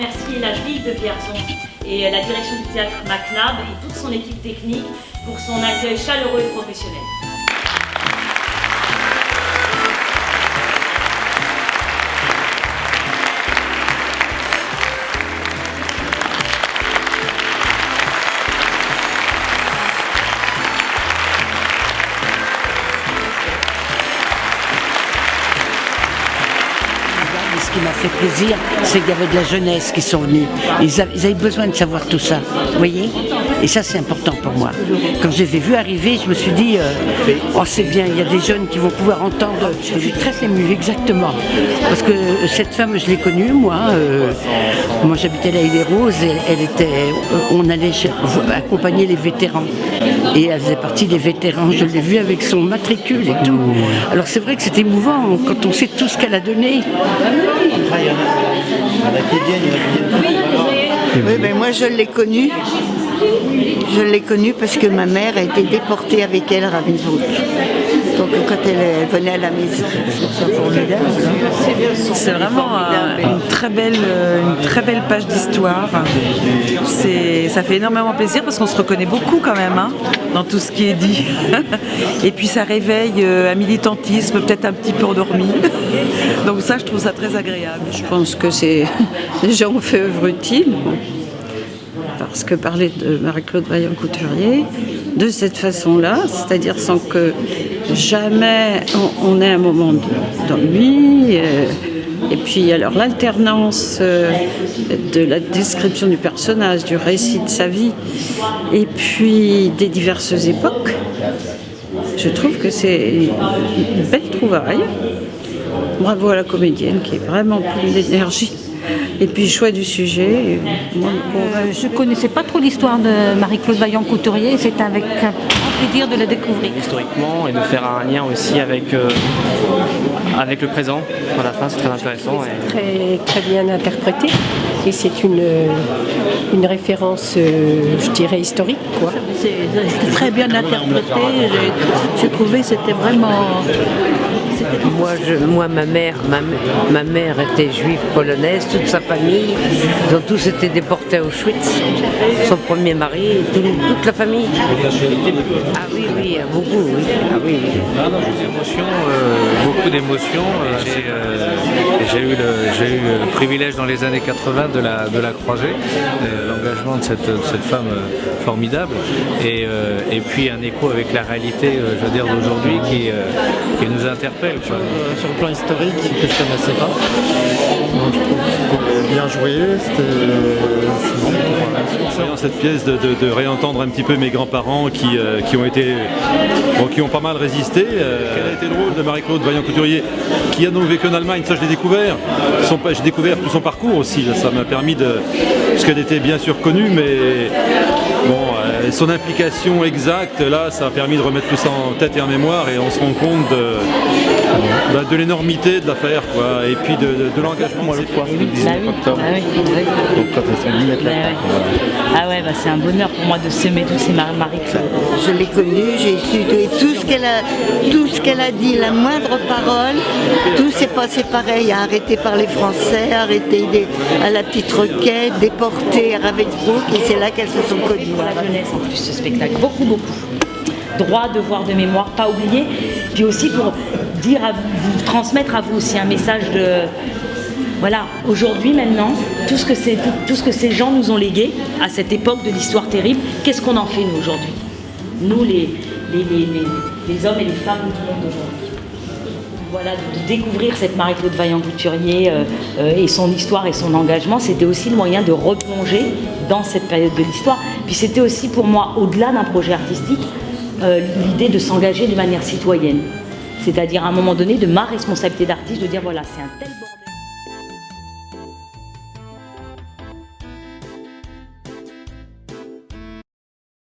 remercier la ville de Vierzon et la direction du théâtre MacNab et toute son équipe technique pour son accueil chaleureux et professionnel. Ce qui m'a fait plaisir, c'est qu'il y avait de la jeunesse qui sont venus. Ils avaient besoin de savoir tout ça, vous voyez. Et ça, c'est important pour moi. Quand je les ai vus arriver, je me suis dit, oh c'est bien, il y a des jeunes qui vont pouvoir entendre. Je suis très émue, exactement. Parce que cette femme, je l'ai connue, moi. Moi, j'habitais là, Île-et-Roses, on allait accompagner les vétérans. Et elle faisait partie des vétérans. Je l'ai vue avec son matricule et tout. Alors c'est vrai que c'est émouvant quand on sait tout ce qu'elle a donné. Oui, ben moi je l'ai connue. Je l'ai connue parce que ma mère a été déportée avec elle à Ravensbrück. Donc quand elle venait à la maison, c'est formidable. C'est vraiment une très belle page d'histoire. Ça fait énormément plaisir parce qu'on se reconnaît beaucoup quand même dans tout ce qui est dit. Et puis ça réveille un militantisme peut-être un petit peu endormi. Donc ça, je trouve ça très agréable. Je pense que c'est déjà on fait œuvre utile. Parce que parler de Marie-Claude Vaillant-Couturier de cette façon-là, c'est-à-dire sans que jamais on ait un moment d'ennui, et puis alors l'alternance de la description du personnage, du récit de sa vie, et puis des diverses époques, je trouve que c'est une belle trouvaille. Bravo à la comédienne qui est vraiment pleine d'énergie. Et puis choix du sujet. Je ne connaissais pas trop l'histoire de Marie-Claude Vaillant-Couturier et c'est avec un plaisir de la découvrir. Historiquement et de faire un lien aussi avec le présent. À la fin, c'est très intéressant. Très bien interprété et c'est une référence, je dirais, historique, quoi. C'est très bien interprété. J'ai trouvé que c'était vraiment... Moi, ma mère était juive polonaise, toute sa famille, ils ont tous été déportés à Auschwitz. Son premier mari, toute la famille. Ah oui, beaucoup, oui. Ah oui. Beaucoup d'émotions. J'ai eu le privilège dans les années 80 de la croiser, l'engagement de cette femme formidable, et puis un écho avec la réalité, je veux dire, d'aujourd'hui qui nous interpelle. Sur le plan historique, que je ne connaissais pas. Donc, je trouve que c'était bien joué, Voyant cette pièce, de réentendre un petit peu mes grands-parents qui ont pas mal résisté. Quel a été le rôle de Marie-Claude Vaillant-Couturier, qui a donc vécu en Allemagne? Ça, je l'ai découvert. J'ai découvert tout son parcours aussi. Ça m'a permis parce qu'elle était bien sûr connue, mais bon, son implication exacte, là, ça a permis de remettre tout ça en tête et en mémoire, et on se rend compte de l'énormité de l'affaire, quoi, et puis de l'engagement. Moi, le soir, le 19 octobre. Donc, quand elles sont venues mettre la table. Ah ouais, c'est un bonheur pour moi de semer tous ces Marie-Claude. Je l'ai connue, j'ai su tout ce qu'elle a dit, la moindre parole, tout s'est passé pareil, arrêté par les Français, arrêté à la petite Requête, déporté à Ravensbrück, et c'est là qu'elles se sont connues. Pour la jeunesse en plus, ce spectacle, beaucoup. Droit, devoir de mémoire, pas oublier, puis aussi pour dire vous transmettre à vous aussi un message de... Voilà, aujourd'hui, maintenant, tout ce que ces gens nous ont légué à cette époque de l'histoire terrible, qu'est-ce qu'on en fait, nous, aujourd'hui? Nous, les hommes et les femmes du monde d'aujourd'hui. Voilà, de découvrir cette Marie-Claude Vaillant-Couturier et son histoire et son engagement, c'était aussi le moyen de replonger dans cette période de l'histoire. Puis c'était aussi pour moi, au-delà d'un projet artistique, l'idée de s'engager de manière citoyenne. C'est-à-dire à un moment donné, de ma responsabilité d'artiste, de dire voilà, c'est un tel bordel.